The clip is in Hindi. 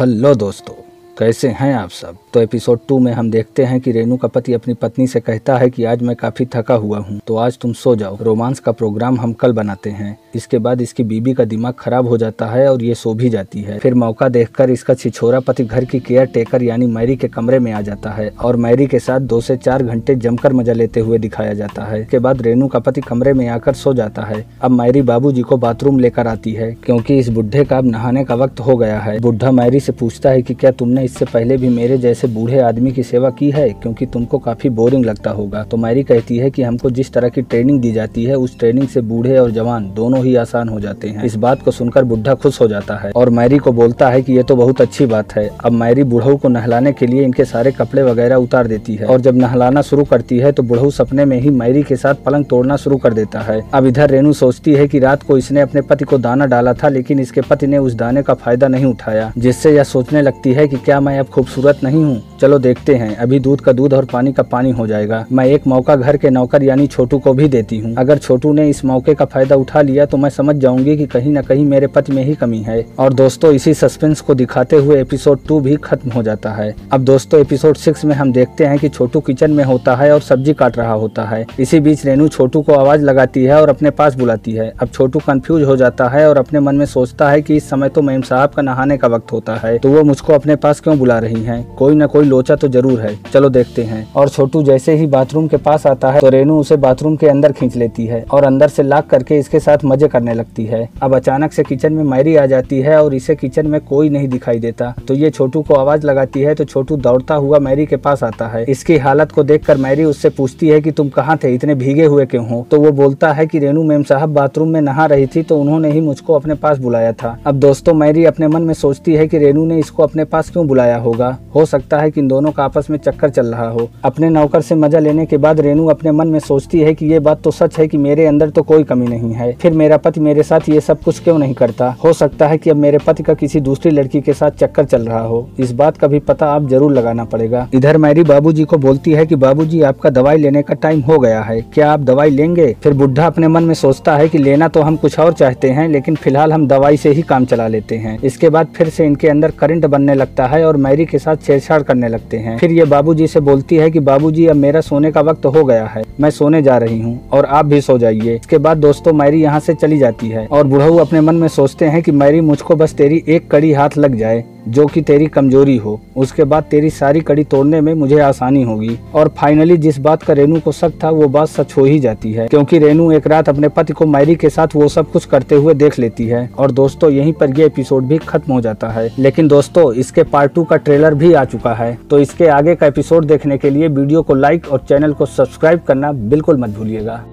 हेलो दोस्तों, कैसे हैं आप सब। तो एपिसोड 2 में हम देखते हैं कि रेनू का पति अपनी पत्नी से कहता है कि आज मैं काफी थका हुआ हूँ, तो आज तुम सो जाओ, रोमांस का प्रोग्राम हम कल बनाते हैं। इसके बाद इसकी बीबी का दिमाग खराब हो जाता है और ये सो भी जाती है। फिर मौका देखकर इसका छिछोरा पति घर की केयर टेकर यानी मैरी के कमरे में आ जाता है और मैरी के साथ 2 से 4 घंटे जमकर मजा लेते हुए दिखाया जाता है। इसके बाद रेनू का पति कमरे में आकर सो जाता है। अब मैरी बाबूजी को बाथरूम लेकर आती है क्योंकि इस बुढ़े का अब नहाने का वक्त हो गया है। बुढ़ा मैरी से पूछता है कि क्या तुमने इससे पहले भी मेरे जैसे बूढ़े आदमी की सेवा की है, क्योंकि तुमको काफी बोरिंग लगता होगा। तो मैरी कहती है कि हमको जिस तरह की ट्रेनिंग दी जाती है उस ट्रेनिंग से बूढ़े और जवान दोनों ही आसान हो जाते हैं। इस बात को सुनकर बुढ़ा खुश हो जाता है और मैरी को बोलता है कि ये तो बहुत अच्छी बात है। अब मैरी बुढ़ऊ को नहलाने के लिए इनके सारे कपड़े वगैरह उतार देती है और जब नहलाना शुरू करती है तो बुढ़ऊ सपने में ही मैरी के साथ पलंग तोड़ना शुरू कर देता है। अब इधर रेनू सोचती है कि रात को इसने अपने पति को दाना डाला था, लेकिन इसके पति ने उस दाने का फायदा नहीं उठाया, जिससे यह सोचने लगती है कि क्या मैं अब खूबसूरत नहीं हूँ। चलो देखते हैं, अभी दूध का दूध और पानी का पानी हो जाएगा। मैं एक मौका घर के नौकर यानी छोटू को भी देती हूँ। अगर छोटू ने इस मौके का फायदा उठा लिया तो मैं समझ जाऊंगी कि कहीं न कहीं मेरे पति में ही कमी है। और दोस्तों, इसी सस्पेंस को दिखाते हुए एपिसोड 2 भी खत्म हो जाता है। अब दोस्तों, एपिसोड 6 में हम देखते हैं कि छोटू किचन में होता है और सब्जी काट रहा होता है। इसी बीच रेनू छोटू को आवाज लगाती है और अपने पास बुलाती है। अब छोटू कंफ्यूज हो जाता है और अपने मन में सोचता है कि इस समय तो मेम साहब का नहाने का वक्त होता है, तो वो मुझको अपने पास क्यों बुला रही है। कोई न कोई लोचा तो जरूर है, चलो देखते हैं। और छोटू जैसे ही बाथरूम के पास आता है तो रेनू उसे बाथरूम के अंदर खींच लेती है और अंदर से लॉक करके इसके साथ मजे करने लगती है। अब अचानक से किचन में मैरी आ जाती है और इसे किचन में कोई नहीं दिखाई देता, तो ये छोटू को आवाज लगाती है। तो छोटू दौड़ता हुआ मैरी के पास आता है। इसकी हालत को देखकर मैरी उससे पूछती है कि तुम कहाँ थे, इतने भीगे हुए क्यों हो। तो वो बोलता है कि रेनू मेम साहब बाथरूम में नहा रही थी तो उन्होंने ही मुझको अपने पास बुलाया था। अब दोस्तों, मैरी अपने मन में सोचती है कि रेनू ने इसको अपने पास क्यों बुलाया होगा। हो सकता है कि इन दोनों का आपस में चक्कर चल रहा हो। अपने नौकर से मजा लेने के बाद रेनू अपने मन में सोचती है कि ये बात तो सच है कि मेरे अंदर तो कोई कमी नहीं है, फिर मेरा पति मेरे साथ ये सब कुछ क्यों नहीं करता। हो सकता है कि अब मेरे पति का किसी दूसरी लड़की के साथ चक्कर चल रहा हो। इस बात का भी पता आप जरूर लगाना पड़ेगा। इधर मैरी बाबूजी को बोलती है कि बाबूजी, आपका दवाई लेने का टाइम हो गया है, क्या आप दवाई लेंगे। फिर बुढ़ा अपने मन में सोचता है कि लेना तो हम कुछ और चाहते हैं, लेकिन फिलहाल हम दवाई से ही काम चला लेते हैं। इसके बाद फिर से इनके अंदर करंट बनने लगता है और मैरी के साथ छेड़छाड़ करने लगते हैं। फिर ये बाबूजी से बोलती है कि बाबूजी, अब मेरा सोने का वक्त हो गया है, मैं सोने जा रही हूँ और आप भी सो जाइए। इसके बाद दोस्तों, मैरी यहाँ से चली जाती है और बुढ़ऊ अपने मन में सोचते हैं कि मैरी, मुझको बस तेरी एक कड़ी हाथ लग जाए जो कि तेरी कमजोरी हो, उसके बाद तेरी सारी कड़ी तोड़ने में मुझे आसानी होगी। और फाइनली जिस बात का रेनू को शक था वो बात सच हो ही जाती है, क्योंकि रेनू एक रात अपने पति को मैरी के साथ वो सब कुछ करते हुए देख लेती है। और दोस्तों, यहीं पर ये एपिसोड भी खत्म हो जाता है। लेकिन दोस्तों, इसके पार्ट 2 का ट्रेलर भी आ चुका है, तो इसके आगे का एपिसोड देखने के लिए वीडियो को लाइक और चैनल को सब्सक्राइब करना बिल्कुल मत भूलिएगा।